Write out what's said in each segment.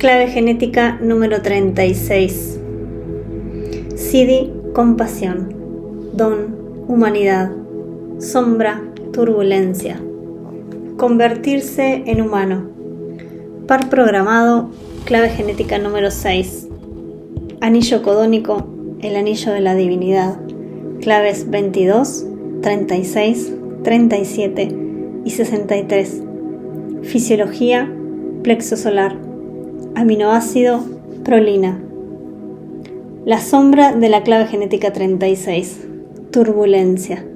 Clave genética número 36. Siddhi, compasión. Don, humanidad. Sombra, turbulencia. Convertirse en humano. Par programado, clave genética número 6. Anillo codónico, el anillo de la divinidad. Claves 22, 36, 37 y 63. Fisiología, plexo solar. Aminoácido, prolina. La sombra de la clave genética 36. Turbulencia.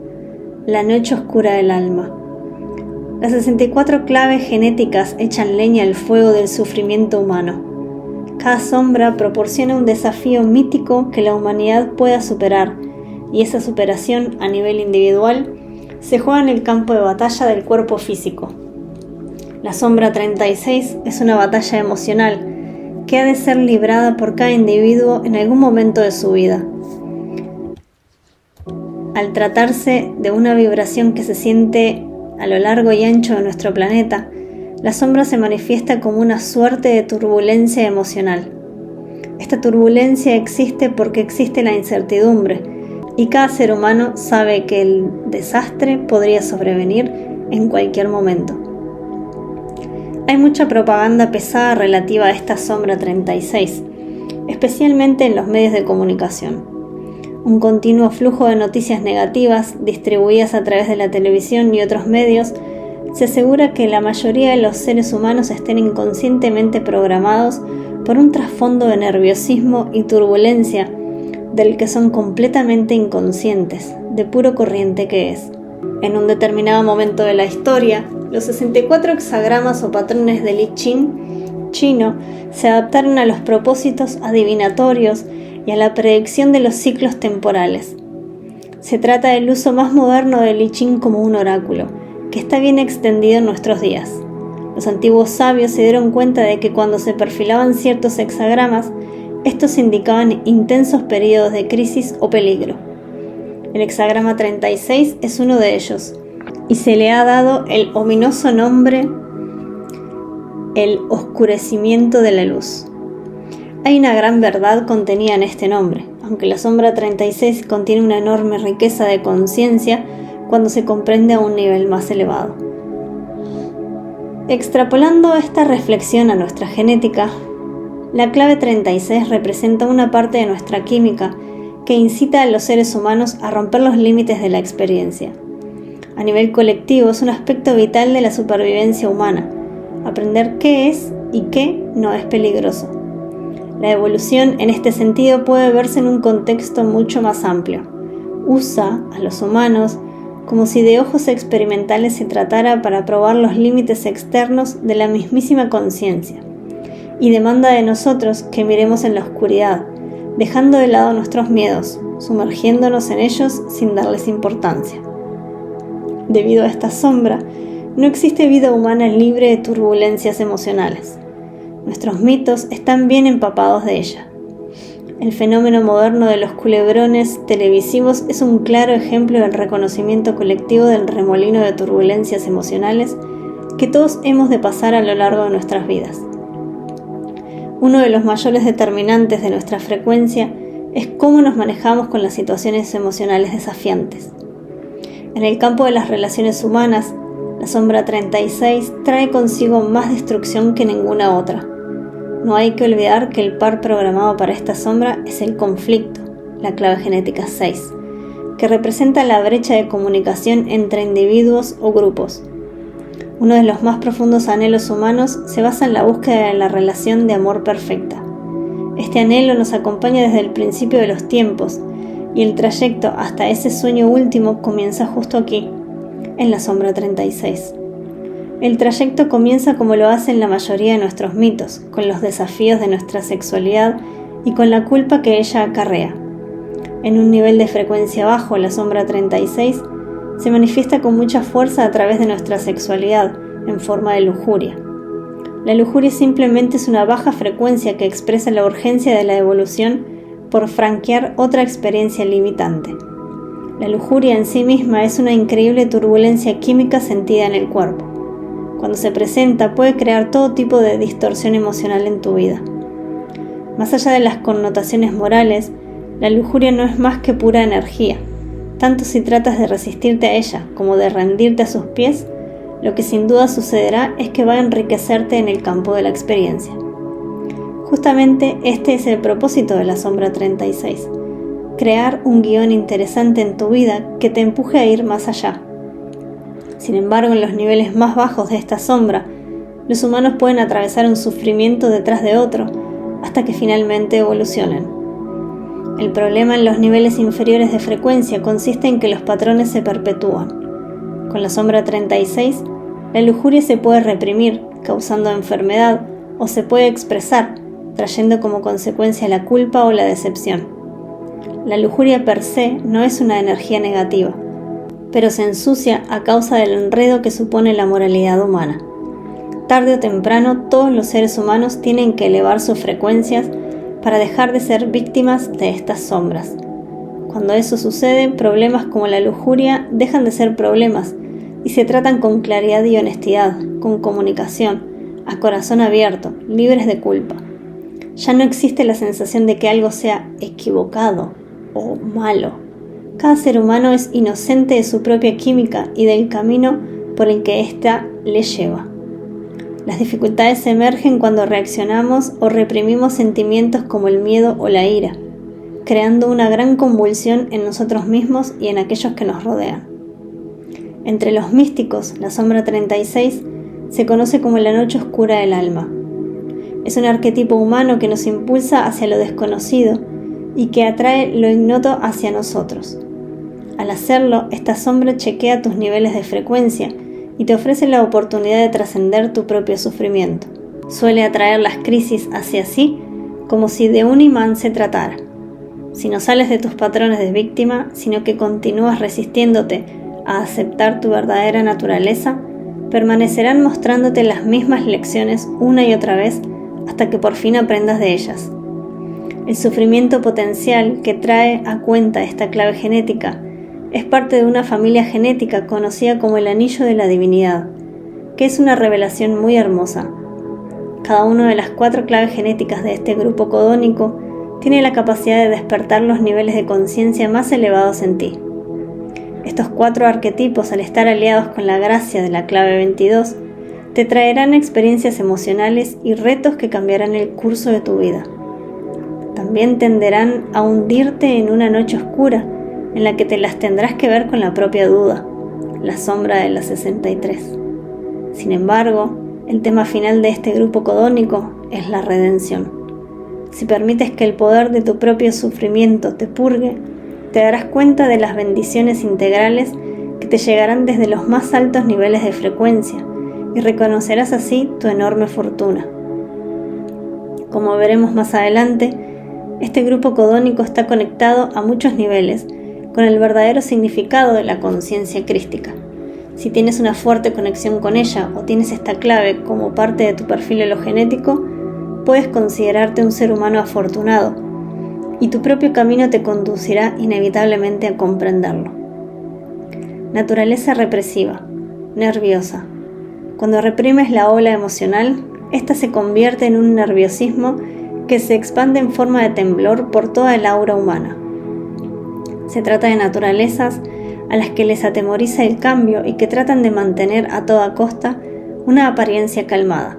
La noche oscura del alma. Las 64 claves genéticas echan leña al fuego del sufrimiento humano. Cada sombra proporciona un desafío mítico que la humanidad pueda superar, y esa superación a nivel individual se juega en el campo de batalla del cuerpo físico. La sombra 36 es una batalla emocional que ha de ser librada por cada individuo en algún momento de su vida. Al tratarse de una vibración que se siente a lo largo y ancho de nuestro planeta, la sombra se manifiesta como una suerte de turbulencia emocional. Esta turbulencia existe porque existe la incertidumbre, y cada ser humano sabe que el desastre podría sobrevenir en cualquier momento. Hay mucha propaganda pesada relativa a esta sombra 36, especialmente en los medios de comunicación. Un continuo flujo de noticias negativas distribuidas a través de la televisión y otros medios se asegura que la mayoría de los seres humanos estén inconscientemente programados por un trasfondo de nerviosismo y turbulencia del que son completamente inconscientes, de puro corriente que es. En un determinado momento de la historia, los 64 hexagramas o patrones del I Ching chino se adaptaron a los propósitos adivinatorios y a la predicción de los ciclos temporales. Se trata del uso más moderno del I Ching como un oráculo, que está bien extendido en nuestros días. Los antiguos sabios se dieron cuenta de que cuando se perfilaban ciertos hexagramas, estos indicaban intensos periodos de crisis o peligro. El hexagrama 36 es uno de ellos, y se le ha dado el ominoso nombre el oscurecimiento de la luz. Hay una gran verdad contenida en este nombre, aunque la sombra 36 contiene una enorme riqueza de conciencia cuando se comprende a un nivel más elevado. Extrapolando esta reflexión a nuestra genética, la clave 36 representa una parte de nuestra química que incita a los seres humanos a romper los límites de la experiencia. A nivel colectivo es un aspecto vital de la supervivencia humana, aprender qué es y qué no es peligroso. La evolución en este sentido puede verse en un contexto mucho más amplio. Usa a los humanos como si de ojos experimentales se tratara para probar los límites externos de la mismísima conciencia, y demanda de nosotros que miremos en la oscuridad, dejando de lado nuestros miedos, sumergiéndonos en ellos sin darles importancia. Debido a esta sombra, no existe vida humana libre de turbulencias emocionales. Nuestros mitos están bien empapados de ella. El fenómeno moderno de los culebrones televisivos es un claro ejemplo del reconocimiento colectivo del remolino de turbulencias emocionales que todos hemos de pasar a lo largo de nuestras vidas. Uno de los mayores determinantes de nuestra frecuencia es cómo nos manejamos con las situaciones emocionales desafiantes. En el campo de las relaciones humanas, la sombra 36 trae consigo más destrucción que ninguna otra. No hay que olvidar que el par programado para esta sombra es el conflicto, la clave genética 6, que representa la brecha de comunicación entre individuos o grupos. Uno de los más profundos anhelos humanos se basa en la búsqueda de la relación de amor perfecta. Este anhelo nos acompaña desde el principio de los tiempos, y el trayecto hasta ese sueño último comienza justo aquí, en la sombra 36. El trayecto comienza como lo hacen la mayoría de nuestros mitos, con los desafíos de nuestra sexualidad y con la culpa que ella acarrea. En un nivel de frecuencia bajo, la sombra 36 se manifiesta con mucha fuerza a través de nuestra sexualidad, en forma de lujuria. La lujuria simplemente es una baja frecuencia que expresa la urgencia de la evolución por franquear otra experiencia limitante. La lujuria en sí misma es una increíble turbulencia química sentida en el cuerpo. Cuando se presenta, puede crear todo tipo de distorsión emocional en tu vida. Más allá de las connotaciones morales, la lujuria no es más que pura energía. Tanto si tratas de resistirte a ella como de rendirte a sus pies, lo que sin duda sucederá es que va a enriquecerte en el campo de la experiencia. Justamente este es el propósito de la sombra 36, crear un guión interesante en tu vida que te empuje a ir más allá. Sin embargo, en los niveles más bajos de esta sombra, los humanos pueden atravesar un sufrimiento detrás de otro hasta que finalmente evolucionen. El problema en los niveles inferiores de frecuencia consiste en que los patrones se perpetúan. Con la sombra 36, la lujuria se puede reprimir, causando enfermedad, o se puede expresar, trayendo como consecuencia la culpa o la decepción. La lujuria per se no es una energía negativa, pero se ensucia a causa del enredo que supone la moralidad humana. Tarde o temprano, todos los seres humanos tienen que elevar sus frecuencias para dejar de ser víctimas de estas sombras. Cuando eso sucede, problemas como la lujuria dejan de ser problemas y se tratan con claridad y honestidad, con comunicación, a corazón abierto, libres de culpa. Ya no existe la sensación de que algo sea equivocado o malo. Cada ser humano es inocente de su propia química y del camino por el que ésta le lleva. Las dificultades emergen cuando reaccionamos o reprimimos sentimientos como el miedo o la ira, creando una gran convulsión en nosotros mismos y en aquellos que nos rodean. Entre los místicos, la sombra 36 se conoce como la noche oscura del alma. Es un arquetipo humano que nos impulsa hacia lo desconocido y que atrae lo ignoto hacia nosotros. Al hacerlo, esta sombra chequea tus niveles de frecuencia y te ofrece la oportunidad de trascender tu propio sufrimiento. Suele atraer las crisis hacia sí como si de un imán se tratara. Si no sales de tus patrones de víctima, sino que continúas resistiéndote a aceptar tu verdadera naturaleza, permanecerán mostrándote las mismas lecciones una y otra vez hasta que por fin aprendas de ellas. El sufrimiento potencial que trae a cuenta esta clave genética es parte de una familia genética conocida como el anillo de la divinidad, que es una revelación muy hermosa. Cada una de las 4 claves genéticas de este grupo codónico tiene la capacidad de despertar los niveles de conciencia más elevados en ti. Estos 4 arquetipos, al estar aliados con la gracia de la clave 22, te traerán experiencias emocionales y retos que cambiarán el curso de tu vida. También tenderán a hundirte en una noche oscura en la que te las tendrás que ver con la propia duda, la sombra de la 63. Sin embargo, el tema final de este grupo codónico es la redención. Si permites que el poder de tu propio sufrimiento te purgue, te darás cuenta de las bendiciones integrales que te llegarán desde los más altos niveles de frecuencia y reconocerás así tu enorme fortuna. Como veremos más adelante, este grupo codónico está conectado a muchos niveles con el verdadero significado de la conciencia crística. Si tienes una fuerte conexión con ella o tienes esta clave como parte de tu perfil hologenético, puedes considerarte un ser humano afortunado y tu propio camino te conducirá inevitablemente a comprenderlo. Naturaleza represiva, nerviosa. Cuando reprimes la ola emocional, esta se convierte en un nerviosismo que se expande en forma de temblor por toda el aura humana. Se trata de naturalezas a las que les atemoriza el cambio y que tratan de mantener a toda costa una apariencia calmada.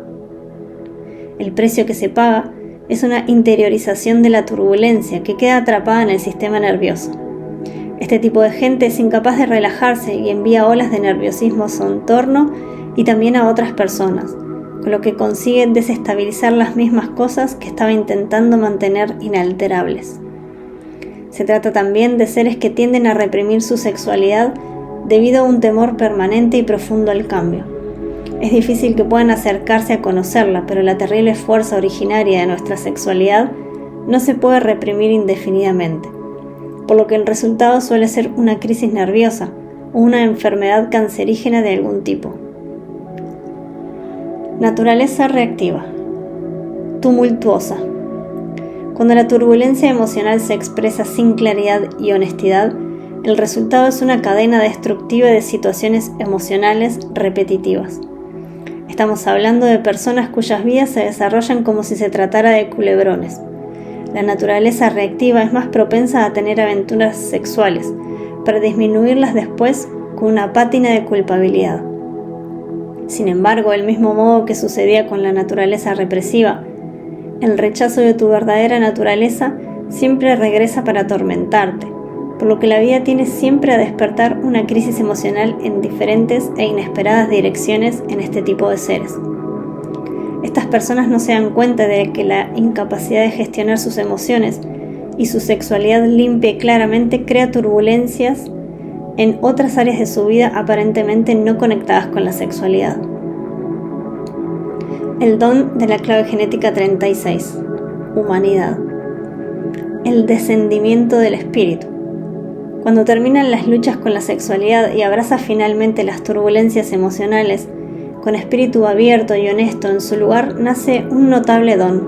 El precio que se paga es una interiorización de la turbulencia que queda atrapada en el sistema nervioso. Este tipo de gente es incapaz de relajarse y envía olas de nerviosismo a su entorno y también a otras personas, con lo que consigue desestabilizar las mismas cosas que estaba intentando mantener inalterables. Se trata también de seres que tienden a reprimir su sexualidad debido a un temor permanente y profundo al cambio. Es difícil que puedan acercarse a conocerla, pero la terrible fuerza originaria de nuestra sexualidad no se puede reprimir indefinidamente, por lo que el resultado suele ser una crisis nerviosa o una enfermedad cancerígena de algún tipo. Naturaleza reactiva. Tumultuosa. Cuando la turbulencia emocional se expresa sin claridad y honestidad, el resultado es una cadena destructiva de situaciones emocionales repetitivas. Estamos hablando de personas cuyas vidas se desarrollan como si se tratara de culebrones. La naturaleza reactiva es más propensa a tener aventuras sexuales, para disminuirlas después con una pátina de culpabilidad. Sin embargo, del mismo modo que sucedía con la naturaleza represiva, el rechazo de tu verdadera naturaleza siempre regresa para atormentarte, por lo que la vida tiene siempre a despertar una crisis emocional en diferentes e inesperadas direcciones en este tipo de seres. Estas personas no se dan cuenta de que la incapacidad de gestionar sus emociones y su sexualidad limpia y claramente crea turbulencias en otras áreas de su vida aparentemente no conectadas con la sexualidad. El don de la clave genética 36. Humanidad. El descendimiento del espíritu. Cuando terminan las luchas con la sexualidad y abrazas finalmente las turbulencias emocionales, con espíritu abierto y honesto en su lugar nace un notable don.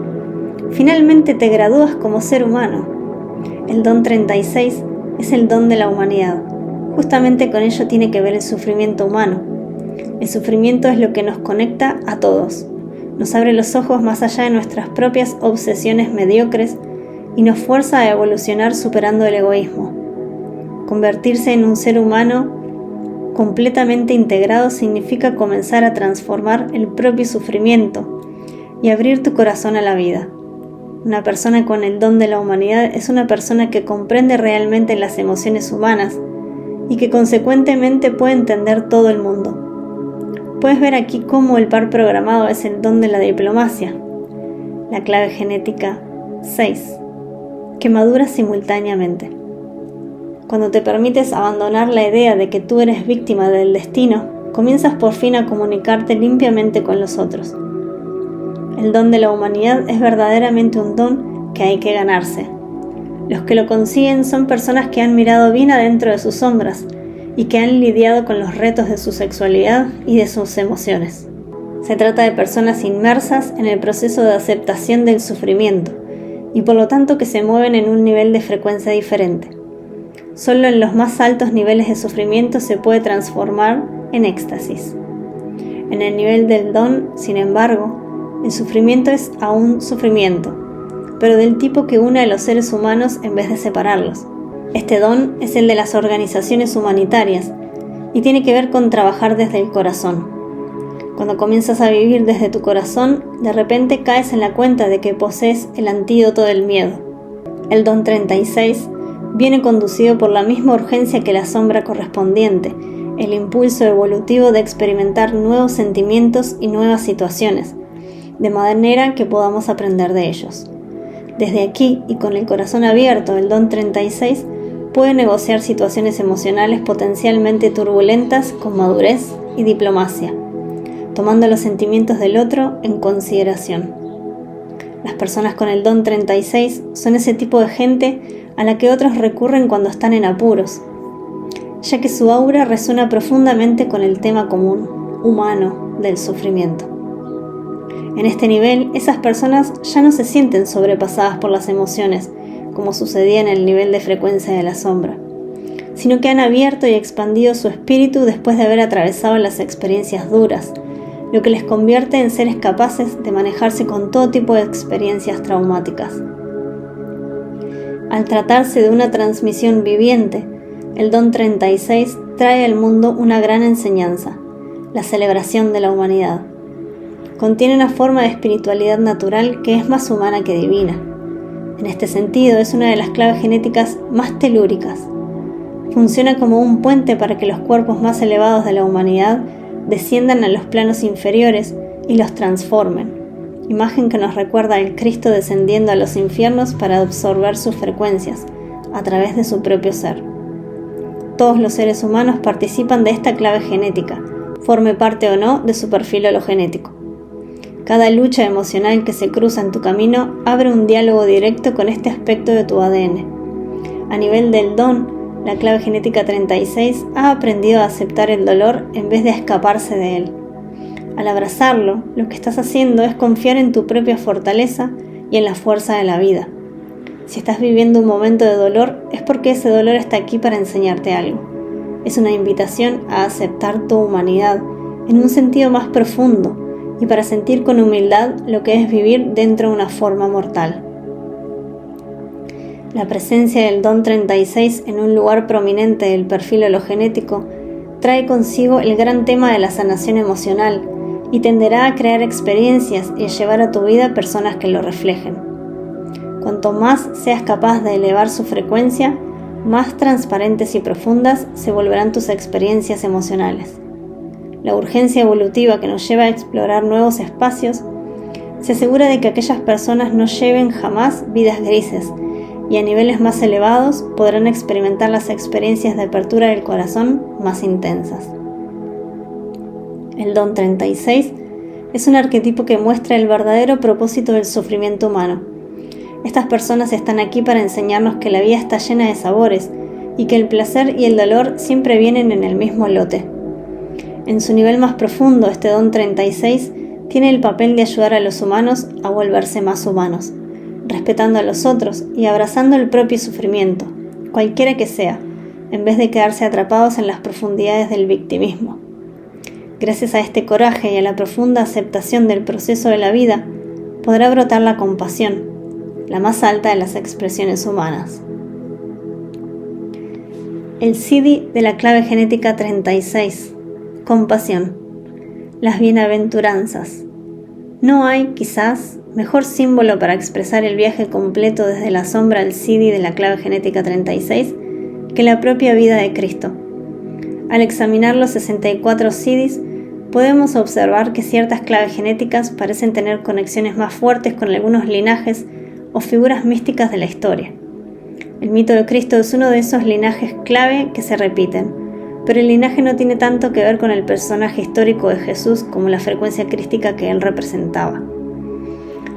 Finalmente te gradúas como ser humano. El don 36 es el don de la humanidad. Justamente con ello tiene que ver el sufrimiento humano. El sufrimiento es lo que nos conecta a todos. Nos abre los ojos más allá de nuestras propias obsesiones mediocres y nos fuerza a evolucionar superando el egoísmo. Convertirse en un ser humano completamente integrado significa comenzar a transformar el propio sufrimiento y abrir tu corazón a la vida. Una persona con el don de la humanidad es una persona que comprende realmente las emociones humanas y que consecuentemente puede entender todo el mundo. Puedes ver aquí cómo el par programado es el don de la diplomacia. La clave genética 6, que madura simultáneamente. Cuando te permites abandonar la idea de que tú eres víctima del destino, comienzas por fin a comunicarte limpiamente con los otros. El don de la humanidad es verdaderamente un don que hay que ganarse. Los que lo consiguen son personas que han mirado bien adentro de sus sombras y que han lidiado con los retos de su sexualidad y de sus emociones. Se trata de personas inmersas en el proceso de aceptación del sufrimiento y por lo tanto que se mueven en un nivel de frecuencia diferente. Solo en los más altos niveles de sufrimiento se puede transformar en éxtasis. En el nivel del don, sin embargo, el sufrimiento es aún sufrimiento, pero del tipo que une a los seres humanos en vez de separarlos. Este don es el de las organizaciones humanitarias y tiene que ver con trabajar desde el corazón. Cuando comienzas a vivir desde tu corazón, de repente caes en la cuenta de que posees el antídoto del miedo. El don 36 viene conducido por la misma urgencia que la sombra correspondiente, el impulso evolutivo de experimentar nuevos sentimientos y nuevas situaciones, de manera que podamos aprender de ellos. Desde aquí y con el corazón abierto, el don 36 puede negociar situaciones emocionales potencialmente turbulentas con madurez y diplomacia, tomando los sentimientos del otro en consideración. Las personas con el don 36 son ese tipo de gente a la que otros recurren cuando están en apuros, ya que su aura resuena profundamente con el tema común, humano, del sufrimiento. En este nivel, esas personas ya no se sienten sobrepasadas por las emociones, como sucedía en el nivel de frecuencia de la sombra, sino que han abierto y expandido su espíritu después de haber atravesado las experiencias duras, lo que les convierte en seres capaces de manejarse con todo tipo de experiencias traumáticas. Al tratarse de una transmisión viviente, el don 36 trae al mundo una gran enseñanza, la celebración de la humanidad. Contiene una forma de espiritualidad natural que es más humana que divina. En este sentido, es una de las claves genéticas más telúricas. Funciona como un puente para que los cuerpos más elevados de la humanidad desciendan a los planos inferiores y los transformen. Imagen que nos recuerda al Cristo descendiendo a los infiernos para absorber sus frecuencias, a través de su propio ser. Todos los seres humanos participan de esta clave genética, forme parte o no de su perfil hologenético. Cada lucha emocional que se cruza en tu camino abre un diálogo directo con este aspecto de tu ADN. A nivel del don, la clave genética 36 ha aprendido a aceptar el dolor en vez de escaparse de él. Al abrazarlo, lo que estás haciendo es confiar en tu propia fortaleza y en la fuerza de la vida. Si estás viviendo un momento de dolor, es porque ese dolor está aquí para enseñarte algo. Es una invitación a aceptar tu humanidad en un sentido más profundo, y para sentir con humildad lo que es vivir dentro de una forma mortal. La presencia del don 36 en un lugar prominente del perfil hologenético trae consigo el gran tema de la sanación emocional y tenderá a crear experiencias y a llevar a tu vida personas que lo reflejen. Cuanto más seas capaz de elevar su frecuencia, más transparentes y profundas se volverán tus experiencias emocionales. La urgencia evolutiva que nos lleva a explorar nuevos espacios se asegura de que aquellas personas no lleven jamás vidas grises y a niveles más elevados podrán experimentar las experiencias de apertura del corazón más intensas. El don 36 es un arquetipo que muestra el verdadero propósito del sufrimiento humano. Estas personas están aquí para enseñarnos que la vida está llena de sabores y que el placer y el dolor siempre vienen en el mismo lote. En su nivel más profundo, este don 36 tiene el papel de ayudar a los humanos a volverse más humanos, respetando a los otros y abrazando el propio sufrimiento, cualquiera que sea, en vez de quedarse atrapados en las profundidades del victimismo. Gracias a este coraje y a la profunda aceptación del proceso de la vida, podrá brotar la compasión, la más alta de las expresiones humanas. El Siddhi de la clave genética 36. Compasión. Las bienaventuranzas. No hay, quizás, mejor símbolo para expresar el viaje completo desde la sombra al Siddhi de la clave genética 36 que la propia vida de Cristo. Al examinar los 64 Siddhis, podemos observar que ciertas claves genéticas parecen tener conexiones más fuertes con algunos linajes o figuras místicas de la historia. El mito de Cristo es uno de esos linajes clave que se repiten, pero el linaje no tiene tanto que ver con el personaje histórico de Jesús como la frecuencia crística que él representaba.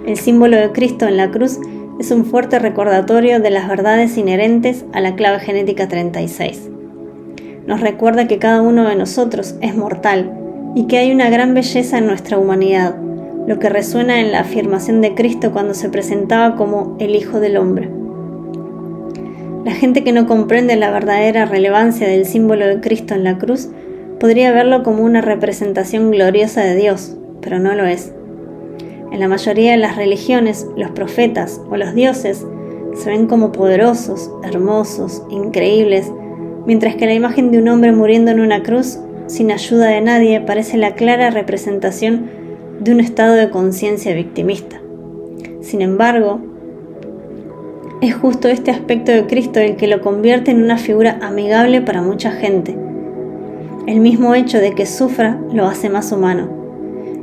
El símbolo de Cristo en la cruz es un fuerte recordatorio de las verdades inherentes a la clave genética 36. Nos recuerda que cada uno de nosotros es mortal y que hay una gran belleza en nuestra humanidad, lo que resuena en la afirmación de Cristo cuando se presentaba como el Hijo del Hombre. La gente que no comprende la verdadera relevancia del símbolo de Cristo en la cruz podría verlo como una representación gloriosa de Dios, pero no lo es. En la mayoría de las religiones, los profetas o los dioses se ven como poderosos, hermosos, increíbles, mientras que la imagen de un hombre muriendo en una cruz, sin ayuda de nadie, parece la clara representación de un estado de conciencia victimista. Sin embargo, es justo este aspecto de Cristo el que lo convierte en una figura amigable para mucha gente. El mismo hecho de que sufra lo hace más humano.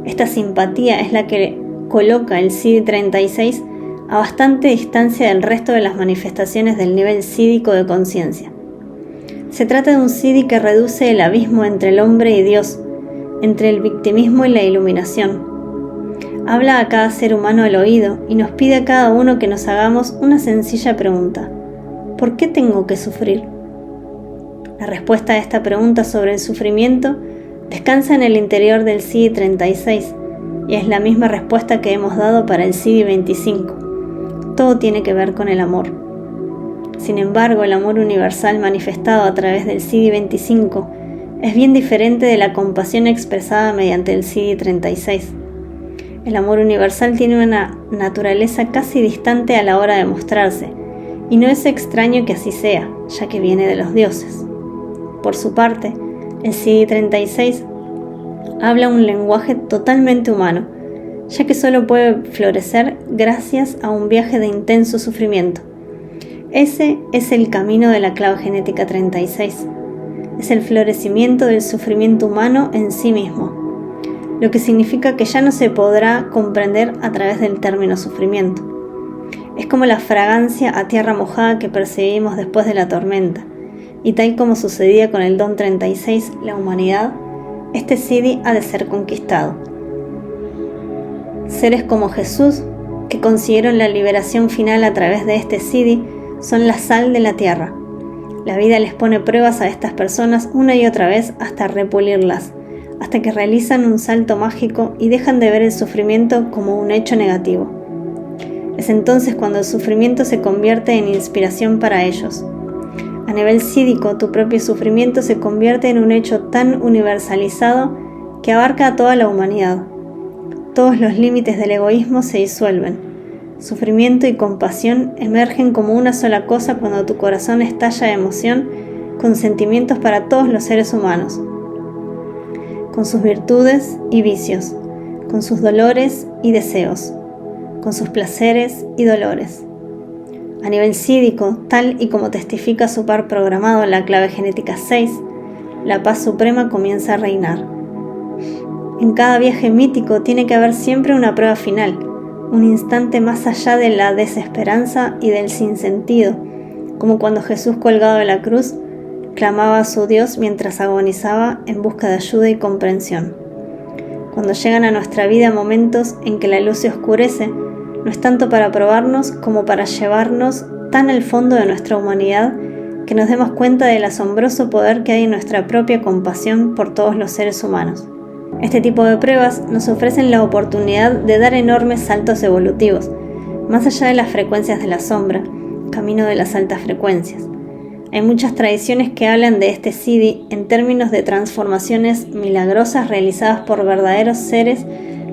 Esta simpatía es la que coloca el Siddhi 36 a bastante distancia del resto de las manifestaciones del nivel sídhico de conciencia. Se trata de un Siddhi que reduce el abismo entre el hombre y Dios, entre el victimismo y la iluminación. Habla a cada ser humano al oído y nos pide a cada uno que nos hagamos una sencilla pregunta: ¿por qué tengo que sufrir? La respuesta a esta pregunta sobre el sufrimiento descansa en el interior del Siddhi 36 y es la misma respuesta que hemos dado para el Siddhi 25. Todo tiene que ver con el amor. Sin embargo, el amor universal manifestado a través del Siddhi 25 es bien diferente de la compasión expresada mediante el Siddhi 36. El amor universal tiene una naturaleza casi distante a la hora de mostrarse, y no es extraño que así sea, ya que viene de los dioses. Por su parte, el Siddhi 36 habla un lenguaje totalmente humano, ya que solo puede florecer gracias a un viaje de intenso sufrimiento. Ese es el camino de la clave genética 36. Es el florecimiento del sufrimiento humano en sí mismo, lo que significa que ya no se podrá comprender a través del término sufrimiento. Es como la fragancia a tierra mojada que percibimos después de la tormenta, y tal como sucedía con el don 36, la humanidad, este Siddhi ha de ser conquistado. Seres como Jesús, que consiguieron la liberación final a través de este Siddhi, son la sal de la tierra. La vida les pone pruebas a estas personas una y otra vez hasta repulirlas, hasta que realizan un salto mágico y dejan de ver el sufrimiento como un hecho negativo. Es entonces cuando el sufrimiento se convierte en inspiración para ellos. A nivel sídhico, tu propio sufrimiento se convierte en un hecho tan universalizado que abarca a toda la humanidad. todos los límites del egoísmo se disuelven. Sufrimiento y compasión emergen como una sola cosa cuando tu corazón estalla de emoción con sentimientos para todos los seres humanos, con sus virtudes y vicios, con sus dolores y deseos, con sus placeres y dolores. A nivel sídico, tal y como testifica su par programado en la clave genética 6, la paz suprema comienza a reinar. En cada viaje mítico tiene que haber siempre una prueba final, un instante más allá de la desesperanza y del sinsentido, como cuando Jesús colgado de la cruz clamaba a su Dios mientras agonizaba en busca de ayuda y comprensión. Cuando llegan a nuestra vida momentos en que la luz se oscurece, no es tanto para probarnos como para llevarnos tan al fondo de nuestra humanidad que nos demos cuenta del asombroso poder que hay en nuestra propia compasión por todos los seres humanos. Este tipo de pruebas nos ofrecen la oportunidad de dar enormes saltos evolutivos, más allá de las frecuencias de la sombra, camino de las altas frecuencias. Hay muchas tradiciones que hablan de este Siddhi en términos de transformaciones milagrosas realizadas por verdaderos seres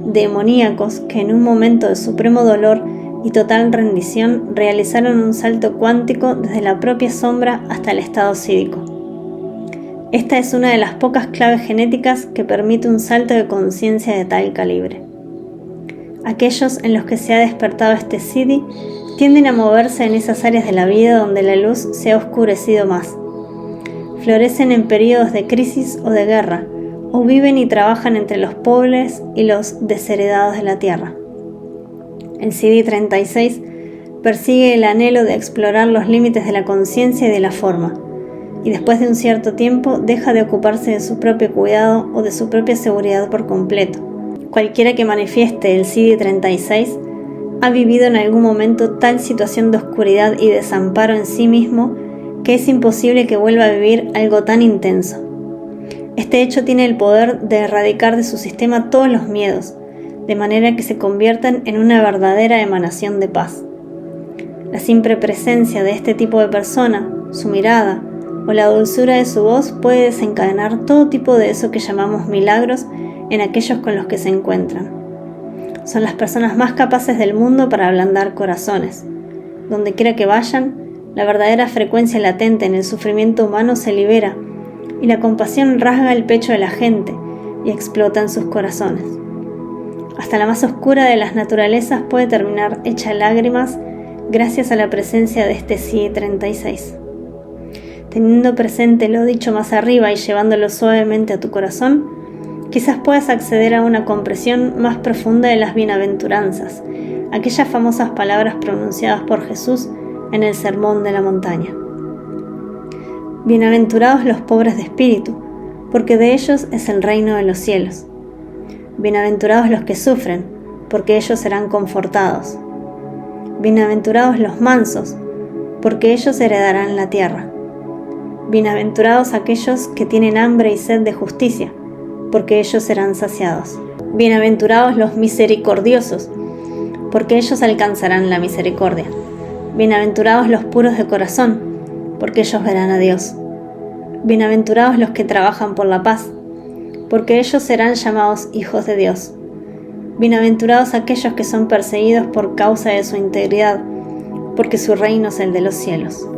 demoníacos que en un momento de supremo dolor y total rendición realizaron un salto cuántico desde la propia sombra hasta el estado sídico. Esta es una de las pocas claves genéticas que permite un salto de conciencia de tal calibre. Aquellos en los que se ha despertado este Siddhi tienden a moverse en esas áreas de la vida donde la luz se ha oscurecido más. Florecen en periodos de crisis o de guerra, o viven y trabajan entre los pobres y los desheredados de la tierra. El Siddhi 36 persigue el anhelo de explorar los límites de la conciencia y de la forma, y después de un cierto tiempo deja de ocuparse de su propio cuidado o de su propia seguridad por completo. Cualquiera que manifieste el Siddhi 36 ha vivido en algún momento tal situación de oscuridad y desamparo en sí mismo que es imposible que vuelva a vivir algo tan intenso. Este hecho tiene el poder de erradicar de su sistema todos los miedos, de manera que se conviertan en una verdadera emanación de paz. La simple presencia de este tipo de persona, su mirada o la dulzura de su voz puede desencadenar todo tipo de eso que llamamos milagros en aquellos con los que se encuentran. Son las personas más capaces del mundo para ablandar corazones. Donde quiera que vayan, la verdadera frecuencia latente en el sufrimiento humano se libera y la compasión rasga el pecho de la gente y explota en sus corazones. Hasta la más oscura de las naturalezas puede terminar hecha lágrimas gracias a la presencia de este Siddhi 36. Teniendo presente lo dicho más arriba y llevándolo suavemente a tu corazón, quizás puedas acceder a una comprensión más profunda de las bienaventuranzas, aquellas famosas palabras pronunciadas por Jesús en el Sermón de la Montaña. Bienaventurados los pobres de espíritu, porque de ellos es el reino de los cielos. Bienaventurados los que sufren, porque ellos serán confortados. Bienaventurados los mansos, porque ellos heredarán la tierra. Bienaventurados aquellos que tienen hambre y sed de justicia, porque ellos serán saciados. Bienaventurados los misericordiosos, porque ellos alcanzarán la misericordia. Bienaventurados los puros de corazón, porque ellos verán a Dios. Bienaventurados los que trabajan por la paz, porque ellos serán llamados hijos de Dios. Bienaventurados aquellos que son perseguidos por causa de su integridad, porque su reino es el de los cielos.